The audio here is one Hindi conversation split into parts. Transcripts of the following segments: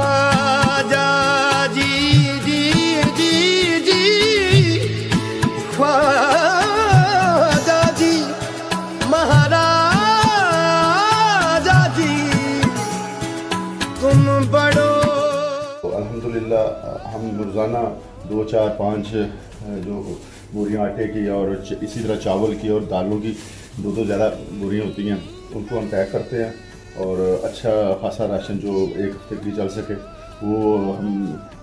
ख्वाजा जी जी जी जी ख्वाजा जी महाराजा जी तुम बड़ो। अल्हम्दुलिल्लाह हम रोज़ाना 2, 4, 5 जो बोरियां आटे की और इसी तरह चावल की और दालों की 2 ज़्यादा बोरियां होती हैं, उनको हम पैक करते हैं और अच्छा खासा राशन जो एक हफ्ते के लिए चल सके वो हम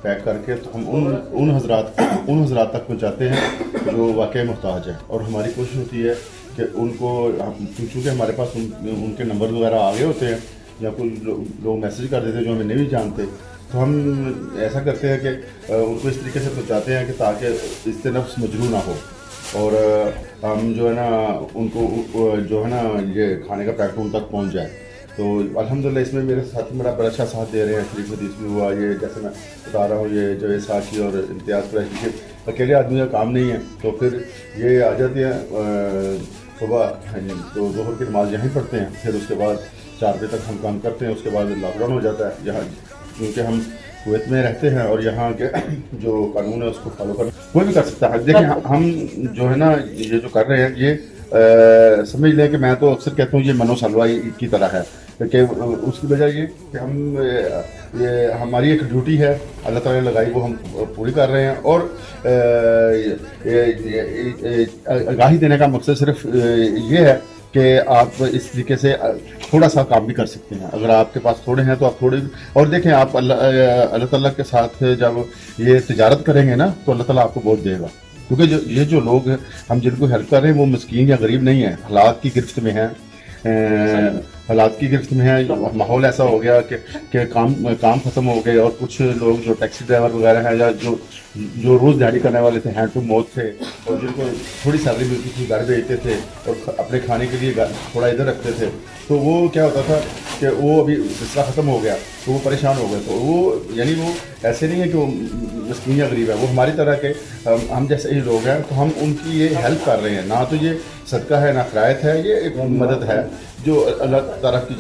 पैक करके तो हम उन हज़रात तक पहुंचाते हैं जो वाकई मोहताज है। और हमारी कोशिश होती है कि उनको, चूँकि हमारे पास उनके नंबर वगैरह आ गए होते हैं या कोई लोग मैसेज कर देते हैं जो हमें नहीं जानते, तो हम ऐसा करते हैं कि उनको इस तरीके से पहुंचाते हैं कि ताकि इससे नफ्स मजरू ना हो। और हम जो है ना उनको जो है ना ये खाने का पैकेट उन तक पहुंच जाए। तो अल्हम्दुलिल्लाह इसमें मेरे साथी बड़ा अच्छा साथ दे रहे हैं। शरीफ हदीस भी हुआ, ये जैसे मैं बता रहा हूँ, ये जवेद साकी और इम्तियाज़ कुरैशी, अकेले आदमी का काम नहीं है। तो फिर ये आ जाते हैं सुबह, तो ज़ोहर की नमाज़ यहीं पढ़ते हैं, फिर उसके बाद 4 बजे तक हम काम करते हैं। उसके बाद लॉकडाउन हो जाता है यहाँ, क्योंकि हम कुवैत में रहते हैं और यहाँ के जो कानून है उसको फॉलो करना कोई भी कर सकता है। देखिए हम जो है ना ये जो कर रहे हैं ये समझ लें कि मैं तो अक्सर कहता हूँ ये मनोसलवा की तरह है, क्योंकि उसकी वजह ये कि हम ये हमारी एक ड्यूटी है अल्लाह ताला ने लगाई, वो हम पूरी कर रहे हैं। और आगाही देने का मकसद सिर्फ ये है कि आप इस तरीके से थोड़ा सा काम भी कर सकते हैं। अगर आपके पास थोड़े हैं तो आप थोड़े, और देखें आप अल्लाह ताला के साथ जब ये तिजारत करेंगे ना तो अल्लाह ताला आपको बहुत देगा, क्योंकि ये जो लोग हम जिनको हेल्प कर रहे हैं वो मिस्कीन या गरीब नहीं है, हालात की गिरफ्त में हैं, माहौल ऐसा हो गया कि काम ख़त्म हो गए। और कुछ लोग जो टैक्सी ड्राइवर वगैरह हैं या जो रोज़ दिहाड़ी करने वाले थे, हैंड टू माउथ थे, और जिनको थोड़ी सैलरी मिलती थी, घर भेजते थे और अपने खाने के लिए थोड़ा इधर रखते थे, तो वो क्या होता था कि वो अभी सिलसिला ख़त्म हो गया तो वो परेशान हो गए। तो वो यानी वो ऐसे नहीं है कि वो मिस्कीन या गरीब है, वो हमारी तरह के हम जैसे ही लोग हैं, तो हम उनकी ये हेल्प कर रहे हैं। ना तो ये सदका है ना खैरात है, ये एक मदद है जो अल्लाह ताला की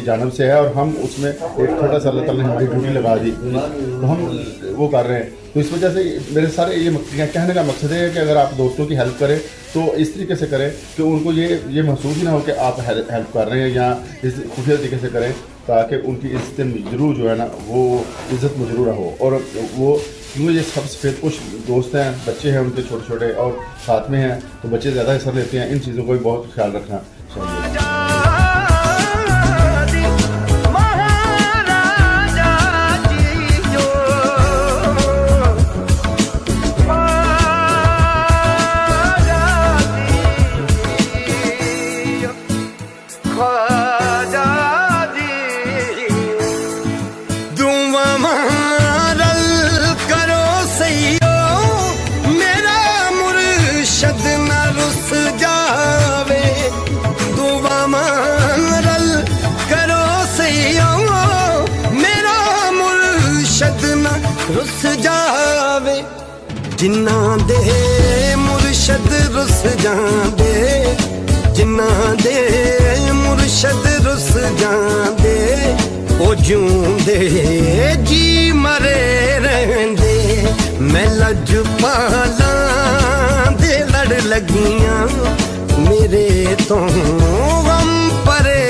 जानब से है, और हम उसमें एक छोटा सा अल्लाह ताला ने हमारी ड्यूटी लगा दी, तो हम वो कर रहे हैं। तो इस वजह से मेरे सारे ये कहने का मकसद है कि अगर आप दोस्तों की हेल्प करें तो इस तरीके से करें कि उनको ये महसूस ही ना हो कि आप हेल्प कर रहे हैं, या इस खुफिया तरीके से करें ताकि उनकी इज्जत मजरू जो है ना वो इज़्ज़त मजरू हो। और वो क्योंकि ये सब सफ़ेदपोश दोस्त हैं, बच्चे हैं उनके छोटे छोटे और साथ में हैं, तो बच्चे ज़्यादा हिस्सा लेते हैं, इन चीज़ों को भी बहुत ख्याल रखना चाहिए। रुस जावे जिन्ना दे मुर्शद रुस जांदे, जिन्ना दे मुर्शद रुस जांदे, ओ जूंदे जी मरे रहंदे। मैं लजपालां दे लड़ लगियां मेरे तो गम परे